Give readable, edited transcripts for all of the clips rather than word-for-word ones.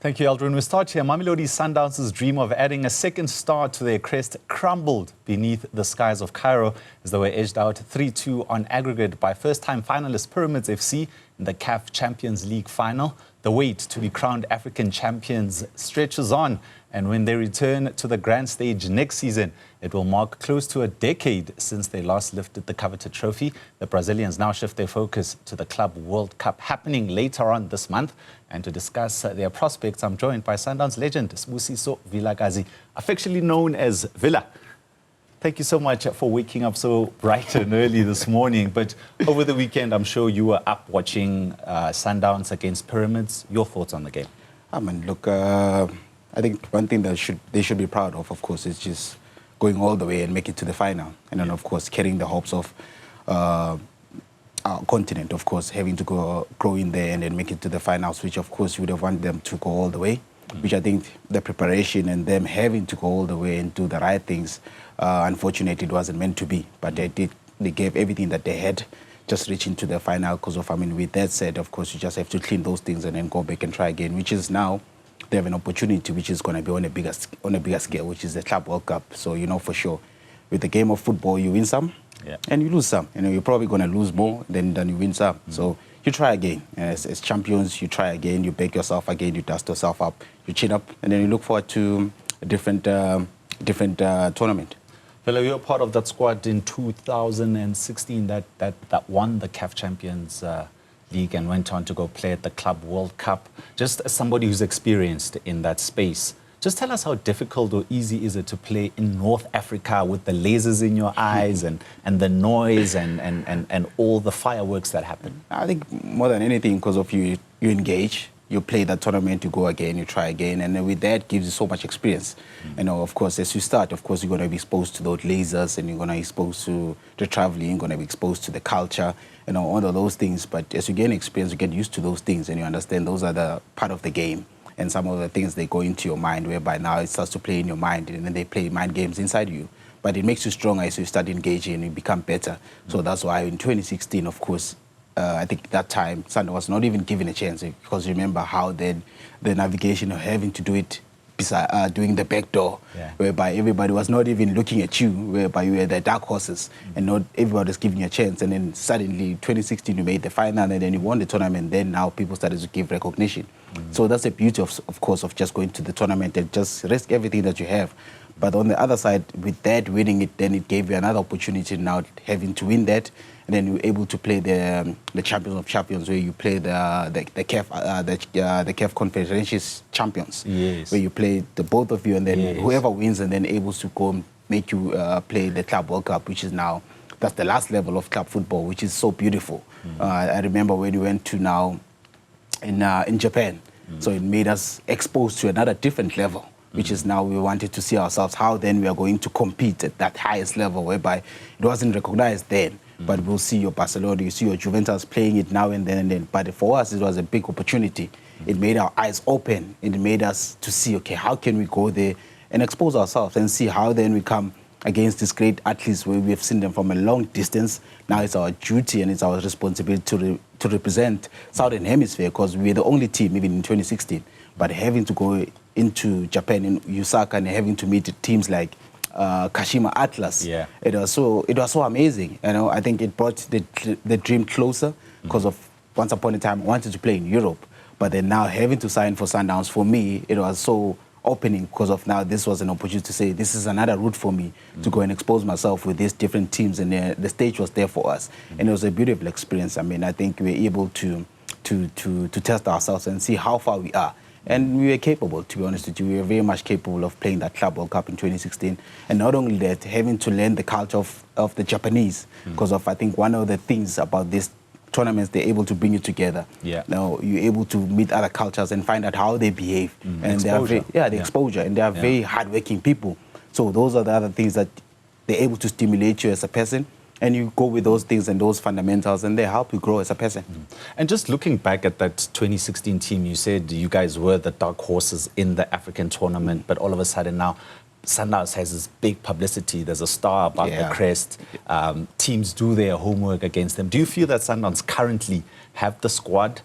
Thank you, Eldrin. We start here. Mamelodi Sundowns' dream of adding a second star to their crest crumbled beneath the skies of Cairo as they were edged out 3-2 on aggregate by first-time finalist Pyramids FC in the CAF Champions League final. The wait to be crowned African champions stretches on, and when they return to the grand stage next season, it will mark close to a decade since they last lifted the coveted trophy. The Brazilians now shift their focus to the Club World Cup happening later on this month. And to discuss their prospects, I'm joined by Sundowns legend Sibusiso Vilakazi, affectionately known as Villa. Thank you so much for waking up so bright and early this morning. But over the weekend, I'm sure you were up watching Sundowns against Pyramids. Your thoughts on the game? I mean, look, I think one thing that they should be proud of course, is just going all the way and make it to the final. And then, of course, carrying the hopes of our continent, of course, having to grow in there and then make it to the finals, which, of course, you would have wanted them to go all the way. Which I think the preparation and them having to go all the way and do the right things, unfortunately, it wasn't meant to be. But they gave everything that they had, just reaching to the final. Because of, I mean, with that said, of course, you just have to clean those things and then go back and try again, which is now they have an opportunity, which is going to be on a bigger scale, which is the Club World Cup. So, you know, for sure, with the game of football, you win some and you lose some. You know, you're probably going to lose more than you win some. So you try again. As champions, you try again, you bake yourself again, you dust yourself up, you chin up, and then you look forward to a different tournament. Villa, you were part of that squad in 2016 that won the CAF Champions League and went on to go play at the Club World Cup. Just as somebody who's experienced in that space, just tell us how difficult or easy is it to play in North Africa with the lasers in your eyes and the noise and all the fireworks that happen? I think more than anything, because of you engage, you play that tournament, you go again, you try again, and then with that gives you so much experience. You know, of course, as you start, of course, you're going to be exposed to those lasers and you're going to be exposed to the traveling, you're going to be exposed to the culture, you know, all of those things. But as you gain experience, you get used to those things and you understand those are the part of the game. And some of the things, they go into your mind, whereby now it starts to play in your mind, and then they play mind games inside you. But it makes you stronger as you start engaging and you become better. So that's why in 2016, of course, I think that time, Sundowns was not even given a chance, because remember how then the navigation of having to do it doing the back door, whereby everybody was not even looking at you, whereby you were the dark horses, and not everybody was giving you a chance. And then suddenly, 2016, you made the final, and then you won the tournament. Then now people started to give recognition. So that's the beauty, of course, of just going to the tournament and just risk everything that you have. But on the other side, with that winning it, then it gave you another opportunity now having to win that, and then you're able to play the Champions of Champions, where you play the CAF Confederation Champions, where you play the both of you, and then whoever wins, and then able to go and make you play the Club World Cup, which is now that's the last level of club football, which is so beautiful. I remember when we went to now in Japan, so it made us exposed to another different level. Which is now we wanted to see ourselves how then we are going to compete at that highest level, whereby it wasn't recognized then. But we'll see your Barcelona, you see your Juventus playing it now and then. But for us, it was a big opportunity. It made our eyes open. It made us to see, okay, how can we go there and expose ourselves and see how then we come against these great athletes where we have seen them from a long distance. Now it's our duty and it's our responsibility to represent Southern Hemisphere, because we're the only team, even in 2016, but having to go into Japan, in Osaka, and having to meet teams like Kashima Atlas. It was so amazing. You know, I think it brought the dream closer, because of once upon a time I wanted to play in Europe, but then now having to sign for Sundowns, for me, it was so opening, because of now this was an opportunity to say this is another route for me to go and expose myself with these different teams, and the stage was there for us, and it was a beautiful experience. I mean, I think we were able to test ourselves and see how far we are. And we were capable, to be honest with you. We were very much capable of playing that Club World Cup in 2016. And not only that, having to learn the culture of the Japanese, because of, I think, one of the things about these tournaments, they're able to bring you together. Now, you're able to meet other cultures and find out how they behave. And they are the exposure. And they are very hardworking people. So those are the other things that they're able to stimulate you as a person. And you go with those things and those fundamentals, and they help you grow as a person. And just looking back at that 2016 team, you said you guys were the dark horses in the African tournament, but all of a sudden now Sundowns has this big publicity. There's a star about the crest. Teams do their homework against them. Do you feel that Sundowns currently have the squad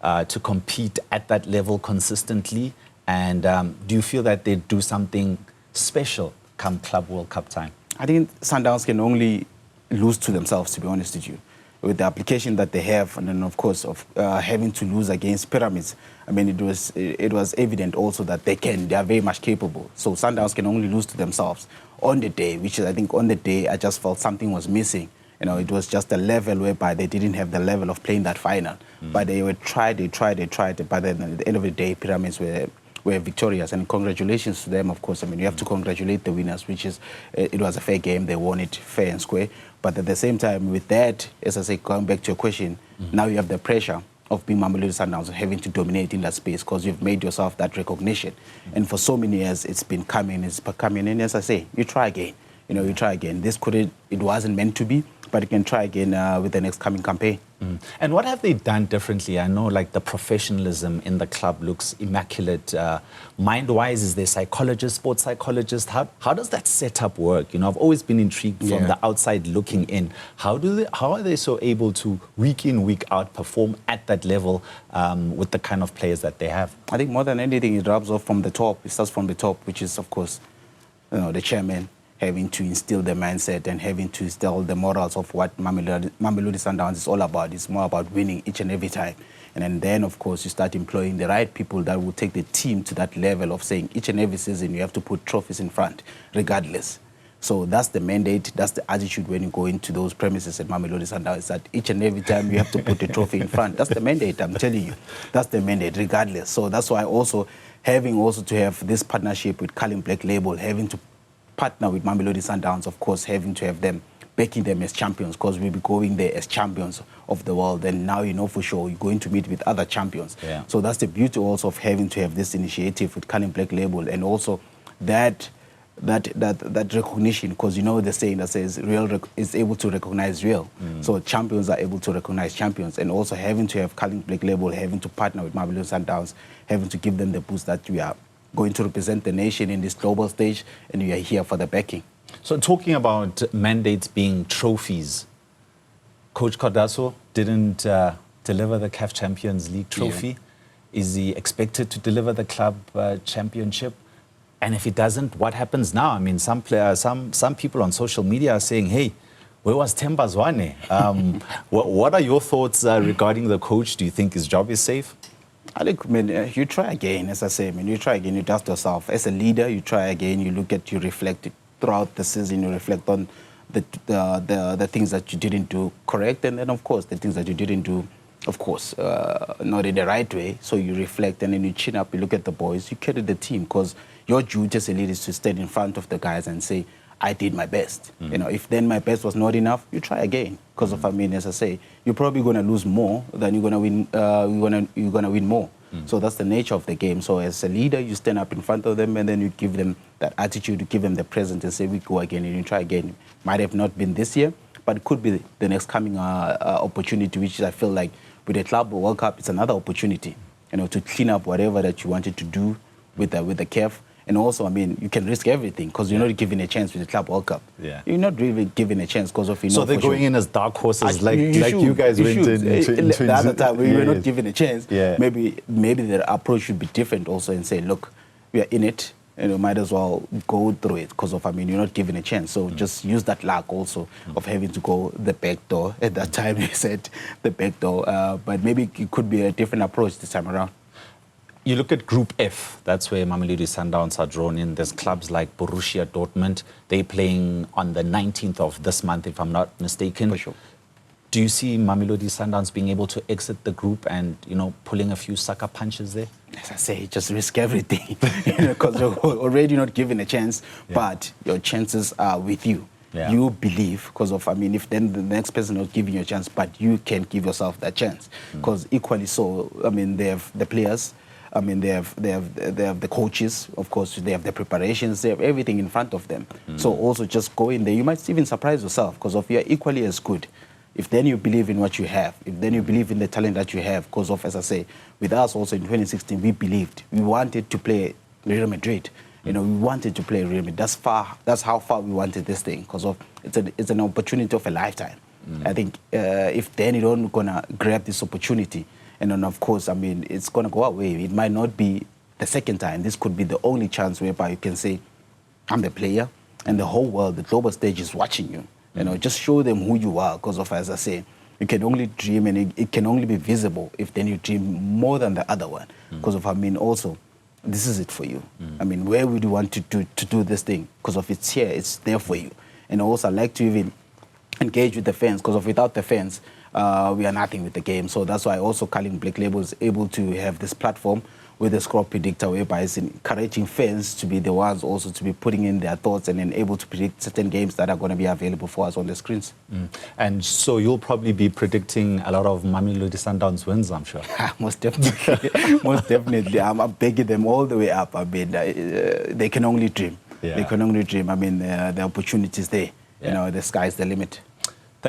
to compete at that level consistently? And do you feel that they do something special come Club World Cup time? I think Sundowns can only lose to themselves, to be honest with you, with the application that they have, and then of course of having to lose against Pyramids. I mean, it was evident also that they are very much capable. So Sundowns can only lose to themselves on the day, which is, I think, on the day I just felt something was missing. You know, it was just a level whereby they didn't have the level of playing that final. But they tried. But then at the end of the day, Pyramids were victorious, and congratulations to them, of course. I mean, you have to congratulate the winners, which is, it was a fair game. They won it fair and square. But at the same time, with that, as I say, going back to your question, now you have the pressure of being Mamelodi Sundowns, having to dominate in that space because you've made yourself that recognition. And for so many years, it's been coming, and as I say, you try again. You know, you try again. It wasn't meant to be, but you can try again with the next coming campaign. And what have they done differently? I know, like, the professionalism in the club looks immaculate. Mind-wise, is there psychologists, sports psychologists? How does that setup work? You know, I've always been intrigued from the outside looking in. How are they so able to, week in, week out, perform at that level with the kind of players that they have? I think more than anything, it rubs off from the top. It starts from the top, which is, of course, you know, the chairman having to instill the mindset and having to instill the morals of what Mamelodi Sundowns is all about. It's more about winning each and every time. And then, of course, you start employing the right people that will take the team to that level of saying each and every season you have to put trophies in front, regardless. So that's the mandate, that's the attitude when you go into those premises at Mamelodi Sundowns, that each and every time you have to put a trophy in front. That's the mandate, I'm telling you. That's the mandate, regardless. So that's why also having also to have this partnership with Carling Black Label, having to partner with Mamelodi Sundowns, of course, having to have them, backing them as champions, because we'll be going there as champions of the world. And now you know for sure you're going to meet with other champions. Yeah. So that's the beauty also of having to have this initiative with Carling Black Label, and also that recognition, because you know the saying that says real is able to recognize real. So champions are able to recognize champions, and also having to have Carling Black Label, having to partner with Mamelodi Sundowns, having to give them the boost that we are going to represent the nation in this global stage, and we are here for the backing. So talking about mandates being trophies, Coach Cardasso didn't deliver the CAF Champions League trophy. Yeah. Is he expected to deliver the club championship? And if he doesn't, what happens now? I mean, some people on social media are saying, hey, where was Themba Zwane? What are your thoughts regarding the coach? Do you think his job is safe? I think, you try again, as I say, you try again, you dust yourself. As a leader, you try again, you reflect throughout the season, you reflect on the things that you didn't do correct, and then, of course, the things that you didn't do, of course, not in the right way. So you reflect, and then you chin up, you look at the boys, you carry the team, because your duty as a leader is to stand in front of the guys and say, I did my best. You know, if then my best was not enough, you try again. Because of, as I say, you're probably going to lose more than you're going to win. You're going to win more. So that's the nature of the game. So as a leader, you stand up in front of them, and then you give them that attitude, you give them the present, and say, we go again, and you try again. Might have not been this year, but it could be the next coming opportunity, which I feel like with the Club World Cup, it's another opportunity, you know, to clean up whatever that you wanted to do with the CAF. And also, you can risk everything because you're not given a chance with the Club World Cup. Yeah. You're not really given a chance because of, So they're going in as dark horses like you guys went into the other time we were not given a chance. Yeah. Maybe the approach should be different also, and say, look, we are in it, and you might as well go through it because of, you're not given a chance. So just use that luck also of having to go the back door. At that time, they said the back door. But maybe it could be a different approach this time around. You look at Group F, that's where Mamelodi Sundowns are drawn in. There's clubs like Borussia Dortmund. They're playing on the 19th of this month, if I'm not mistaken. For sure. Do you see Mamelodi Sundowns being able to exit the group and, pulling a few sucker punches there? As I say, just risk everything, because you're already not given a chance, but your chances are with you. Yeah. You believe, because of, if then the next person not giving you a chance, but you can give yourself that chance. Because equally so, they have the players, they have the coaches, of course, they have the preparations, they have everything in front of them. So also just go in there. You might even surprise yourself, because of you're equally as good. If then you believe in what you have, if then you believe in the talent that you have, because of, as I say, with us also in 2016, we believed. We wanted to play Real Madrid. We wanted to play Real Madrid. That's how far we wanted this thing, because of it's an opportunity of a lifetime. I think if then you don't gonna grab this opportunity, And then, of course, I mean, it's going to go away. It might not be the second time. This could be the only chance whereby you can say, I'm the player, and the whole world, the global stage is watching you. You know, just show them who you are, because of, as I say, you can only dream, and it can only be visible if then you dream more than the other one. Because of, I mean, also, this is it for you. I mean, where would you want to do this thing? Because of it's here, it's there for you. And also, I like to even engage with the fans, because of without the fans, we are nothing with the game. So that's why also Carling Black Label is able to have this platform with the score predictor, whereby it's encouraging fans to be the ones also to be putting in their thoughts and then able to predict certain games that are going to be available for us on the screens. And so you'll probably be predicting a lot of Mamelodi Sundowns wins, I'm sure. Most definitely. Most definitely. I'm begging them all the way up. I mean, they can only dream. They can only dream. I mean, the opportunities there. You know, the sky's the limit.